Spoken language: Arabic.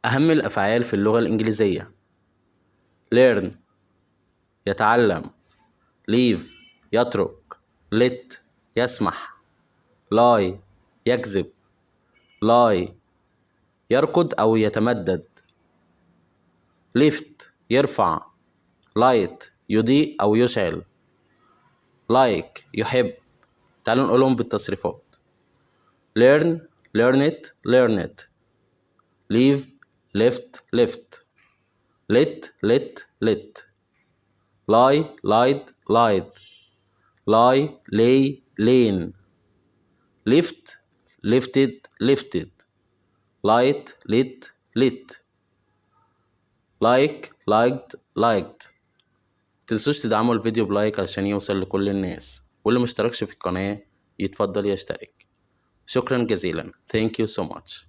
أهم الأفعال في اللغة الإنجليزية: learn يتعلم، leave يترك، let يسمح، lie يكذب، lie يركض أو يتمدد، lift يرفع، light يضيء أو يشعل، like يحب. تعالوا نقولهم بالتصريفات: learn learn it learn it، leave left left، let lie lied lied، lie lay lain، lift lifted lifted، light lit lit، like liked liked. متنسوش تدعموا الفيديو بلايك عشان يوصل لكل الناس، واللي مشتركش في القناة يتفضل يشترك. شكرا جزيلا. Thank you so much.